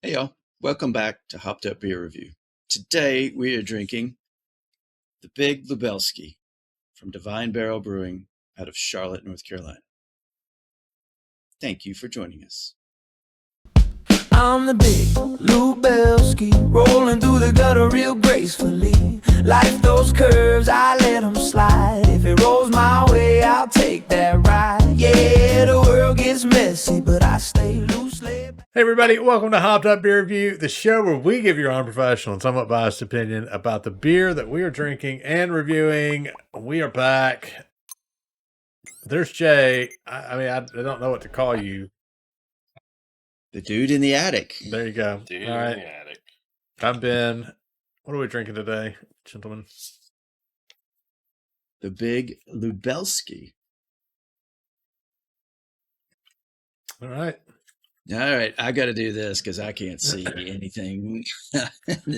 Hey y'all, welcome back to Hopped Up Beer Review. Today we are drinking the Big Lubelski from Divine Barrel Brewing out of Charlotte, North Carolina. Thank you for joining us. I'm the big Lubelski, rolling through the gutter real gracefully. Like those curves, I let them slide. If it rolls my way, I'll take that ride. Yeah, the world gets messy, but I stay loosely. Hey everybody, welcome to Hopped Up Beer Review, the show where we give your unprofessional and somewhat biased opinion about the beer that we are drinking and reviewing. We are back. There's Jay. I don't know what to call you. The dude in the attic. There you go. Dude All right. in the attic. I'm Ben. What are we drinking today, gentlemen? The Big Lubelski. All right. All right, I got to do this because I can't see anything.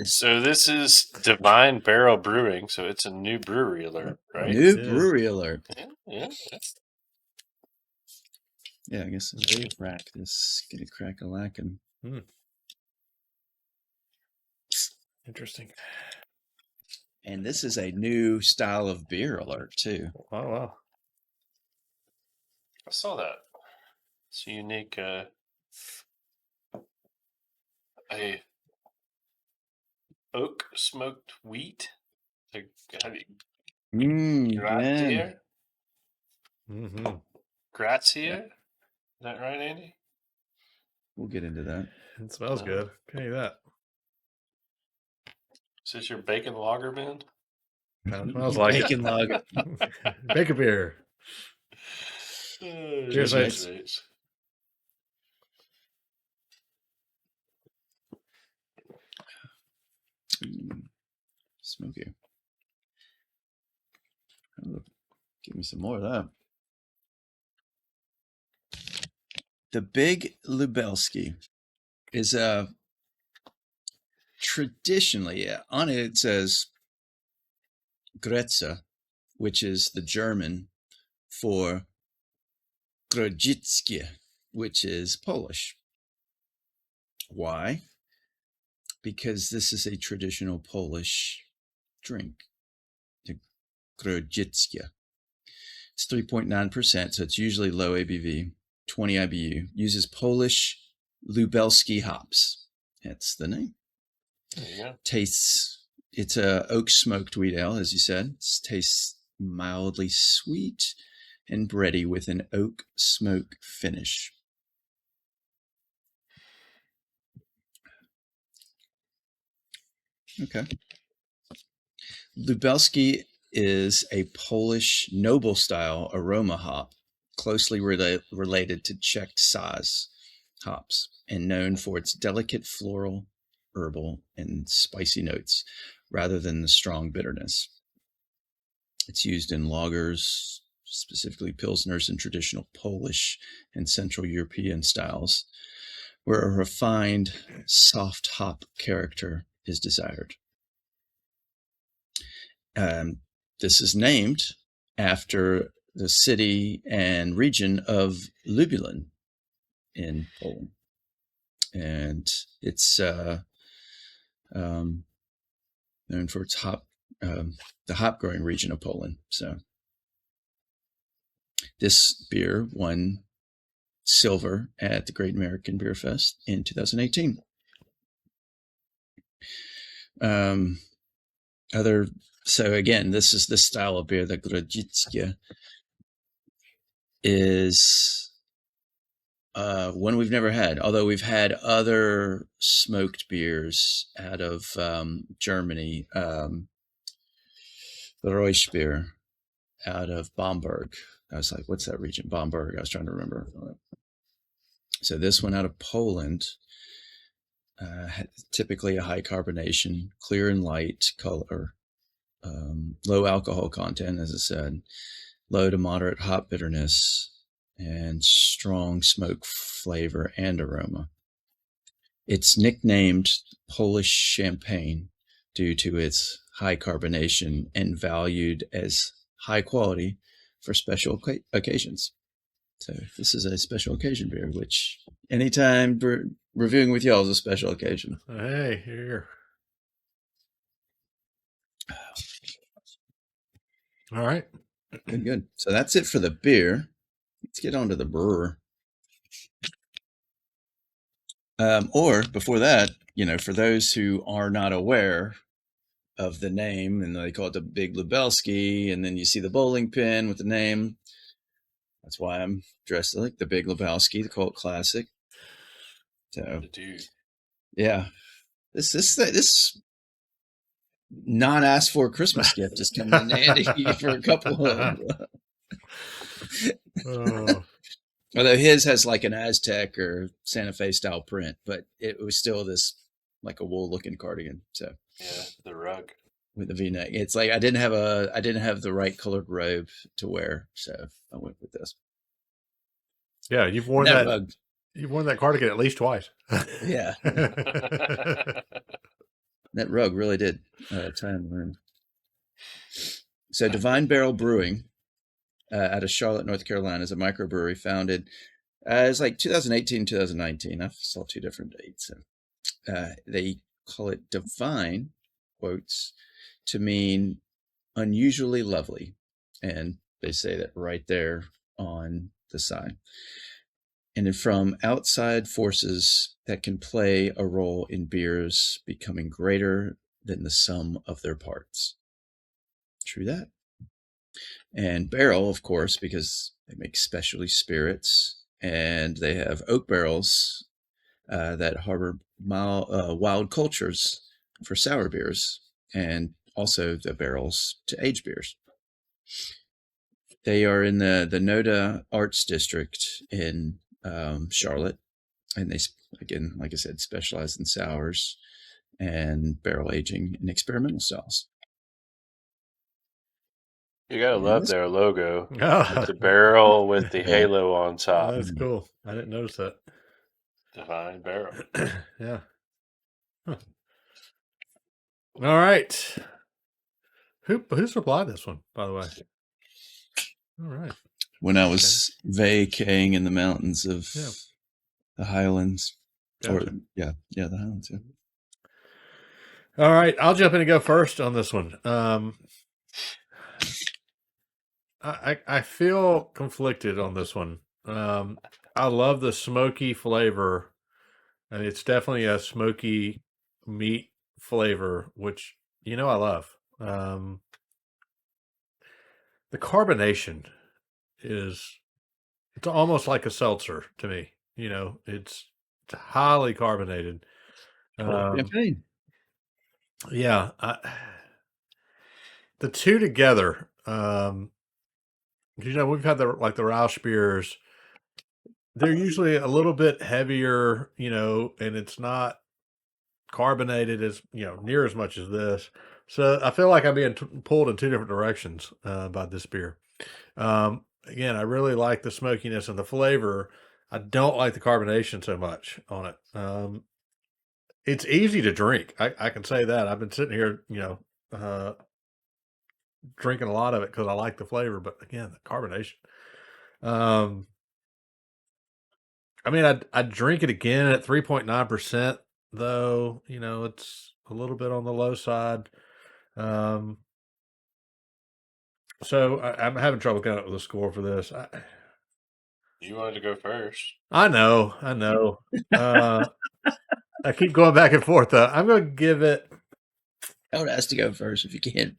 So this is Divine Barrel Brewing, so it's a new brewery alert, right? New brewery alert. Yeah. Yeah, I guess I'll crack this. Get a crack-a-lackin'. Interesting. And this is a new style of beer alert, too. Oh, wow. I saw that. It's a unique, a oak smoked wheat. Like, Man. Mm-hmm. Grazier? Is that right, Andy? We'll get into that. It smells good. Tell you that. Is this your bacon lager, Ben? Kind of smells like Bacon lager. bacon beer. Cheers, mates. Smoky. Oh, give me some more of that. The Big Lubelski is traditionally, on it says Grece, which is the German for Grodzickie, which is Polish. Why? Because this is a traditional Polish drink, the Grodzickie. It's 3.9%, so it's usually low ABV, 20 IBU. Uses Polish Lubelski hops. That's the name. There you go. Tastes, it's a oak smoked wheat ale, as you said. It tastes mildly sweet and bready with an oak smoke finish. Okay. Lubelski is a Polish noble style aroma hop, closely related to Czech Saz hops, and known for its delicate floral, herbal, and spicy notes, rather than the strong bitterness. It's used in lagers, specifically pilsners, and traditional Polish and Central European styles, where a refined, soft hop character is desired. This is named after the city and region of Lublin in Poland. And it's known for its the hop growing region of Poland. So this beer won silver at the Great American Beer Fest in 2018. So again, this is the style of beer. The Grodzickie is one we've never had, although we've had other smoked beers out of Germany. The Reuschbier out of Bamberg. I was like, what's that region? Bamberg. I was trying to remember. So this one out of Poland, typically a high carbonation, clear and light color, low alcohol content, as I said, low to moderate hop bitterness, and strong smoke flavor and aroma. It's nicknamed Polish champagne due to its high carbonation and valued as high quality for special occasions. So this is a special occasion beer, which anytime reviewing with y'all is a special occasion. Hey, here. All right. Good. So that's it for the beer. Let's get on to the brewer. Or before that, for those who are not aware of the name, and they call it the Big Lubelski, and then you see the bowling pin with the name. That's why I'm dressed like the Big Lebowski, the cult classic. So, The dude. yeah, this not asked for Christmas gift is coming in handy for a couple of them. Although his has like an Aztec or Santa Fe style print, but it was still this like a wool looking cardigan. So yeah, the rug with the V-neck. It's like I didn't have the right colored robe to wear, so I went with this. Yeah, you've worn that rug. You've worn that cardigan at least twice. Yeah. That rug really did tie in the room. So Divine Barrel Brewing out of Charlotte, North Carolina is a microbrewery founded it's like 2018, 2019. I saw two different dates. They call it divine, quotes, to mean unusually lovely. And they say that right there on the sign. And from outside forces that can play a role in beers becoming greater than the sum of their parts. True that. And barrel, of course, because they make specialty spirits, and they have oak barrels that harbor wild cultures for sour beers, and also the barrels to age beers. They are in the Noda Arts District in Charlotte, and they, again, like I said, specialize in sours and barrel aging and experimental styles. You gotta love their logo. With the barrel with the halo on top. Oh, that's cool. I didn't notice that. Divine Barrel. Yeah. Huh. All right. Who supplied this one, by the way? All right. When I was vacaying in the mountains of the Highlands. Gotcha. The Highlands, yeah. All right. I'll jump in and go first on this one. I feel conflicted on this one. I love the smoky flavor, and it's definitely a smoky meat flavor, which, I love. The carbonation it's almost like a seltzer to me. It's highly carbonated. Yeah. The two together, we've had the Roush beers. They're usually a little bit heavier, and it's not carbonated as, near as much as this. So I feel like I'm being pulled in two different directions by this beer. Again, I really like the smokiness and the flavor. I don't like the carbonation so much on it. It's easy to drink. I can say that. I've been sitting here, drinking a lot of it because I like the flavor, but again, the carbonation. I'd drink it again at 3.9%, though, it's a little bit on the low side. So I'm having trouble coming up with a score for this. You wanted to go first. I know. I keep going back and forth, though. I'm going to give it... I would ask to go first if you can.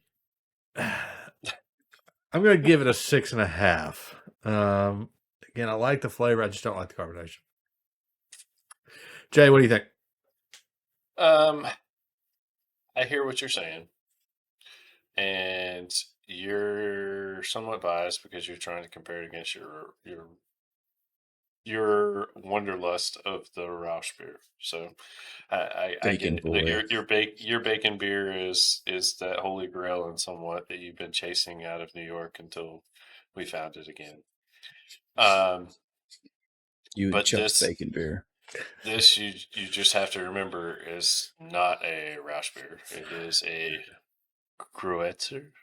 I'm going to give it a 6.5. Again, I like the flavor. I just don't like the carbonation. Jay, what do you think? I hear what you're saying. And you're somewhat biased because you're trying to compare it against your wanderlust of the Roush beer. So I get it. Your bacon beer is that holy grail and somewhat that you've been chasing out of New York until we found it again. But this bacon beer. This you just have to remember is not a Roush beer. It is a Grützer.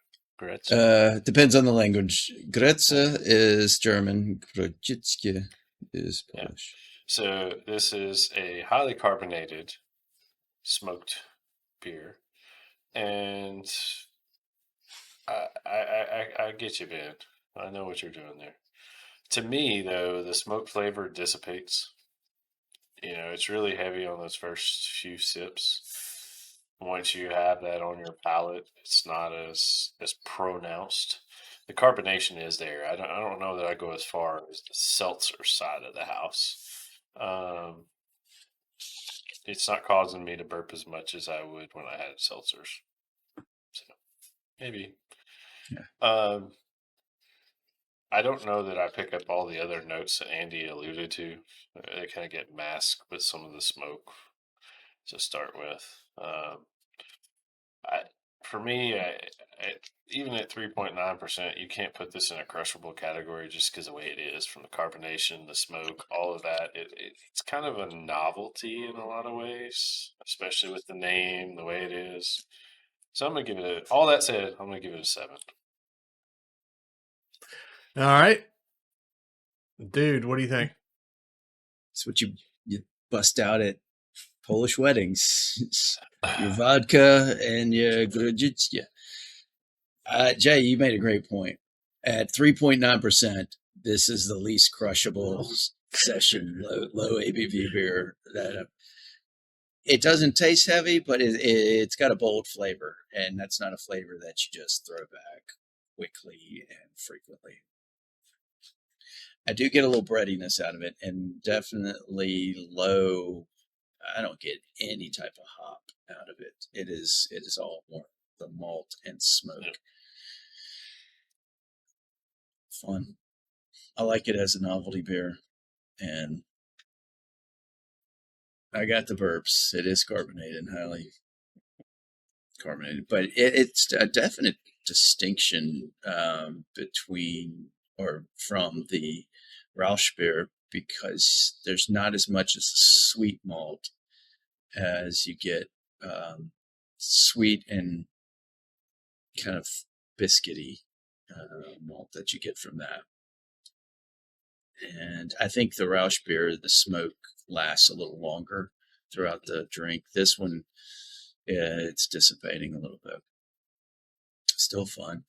Depends on the language. Grütze is German. Grütze is Polish. So this is a highly carbonated smoked beer, and I get you, Ben. I know what you're doing there. To me, though, the smoke flavor dissipates. It's really heavy on those first few sips. Once you have that on your palate, it's not as pronounced. The carbonation is there. I don't know that I go as far as the seltzer side of the house. It's not causing me to burp as much as I would when I had seltzers. So maybe. Yeah. I don't know that I pick up all the other notes that Andy alluded to. They kind of get masked with some of the smoke to start with. For me, even at 3.9%, you can't put this in a crushable category just because of the way it is, from the carbonation, the smoke, all of that. It's kind of a novelty in a lot of ways, especially with the name, the way it is. So I'm going to give it all that said, I'm going to give it a 7. All right. Dude, what do you think? It's what you bust out at Polish weddings. Your vodka and your grudzic. Jay, you made a great point. At 3.9%, this is the least crushable session low ABV beer. It doesn't taste heavy, but it's got a bold flavor, and that's not a flavor that you just throw back quickly and frequently. I do get a little breadiness out of it, and definitely low. I don't get any type of hop out of it. It is all more the malt and smoke. Fun. I like it as a novelty beer, and I got the burps. It is carbonated, highly carbonated, but it's a definite distinction between or from the Rausch beer, because there's not as much as sweet malt as you get sweet and kind of biscuity malt that you get from that. And I think the Rausch beer, the smoke lasts a little longer throughout the drink. This one, it's dissipating a little bit. Still fun.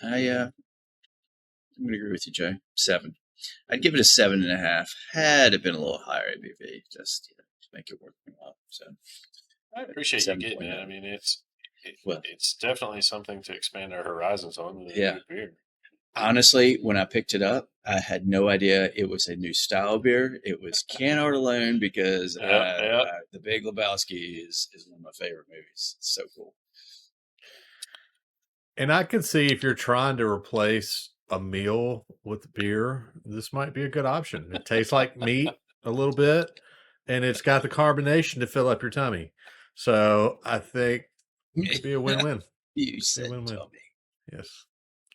I'm going to agree with you, Jay. 7. I'd give it a 7.5. Had it been a little higher ABV, just to make it worth my while. So I appreciate you getting it. I mean, it's definitely something to expand our horizons on. Yeah. Beer. Honestly, when I picked it up, I had no idea it was a new style beer. It was Can Art Alone, because The Big Lubelski is one of my favorite movies. It's so cool. And I could see, if you're trying to replace a meal with beer, this might be a good option. It tastes like meat a little bit, and it's got the carbonation to fill up your tummy. So I think it'd be a win-win. You said tummy. Yes.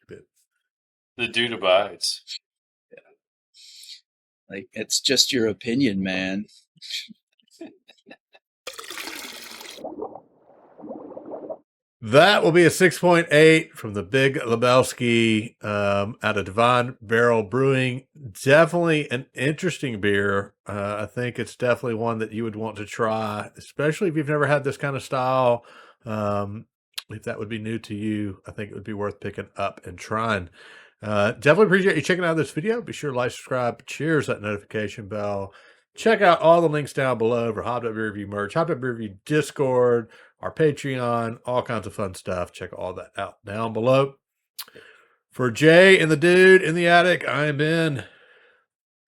Good. The dude abides. Yeah. Like, it's just your opinion, man. That will be a 6.8 from the Big Lubelski out of Divine Barrel Brewing. Definitely an interesting beer. I think it's definitely one that you would want to try, especially if you've never had this kind of style. If that would be new to you, I think it would be worth picking up and trying. Definitely appreciate you checking out this video. Be sure to like, subscribe, cheers that notification bell. Check out all the links down below for Hopped Up Beer Review merch, Hopped Up Beer Review Discord, our Patreon, all kinds of fun stuff. Check all that out down below. For Jay and the dude in the attic, I am Ben.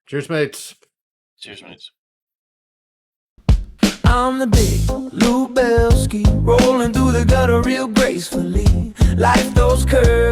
Cheers, mates. Cheers, mates. I'm the big Lubelski, rolling through the gutter real gracefully. Like those curves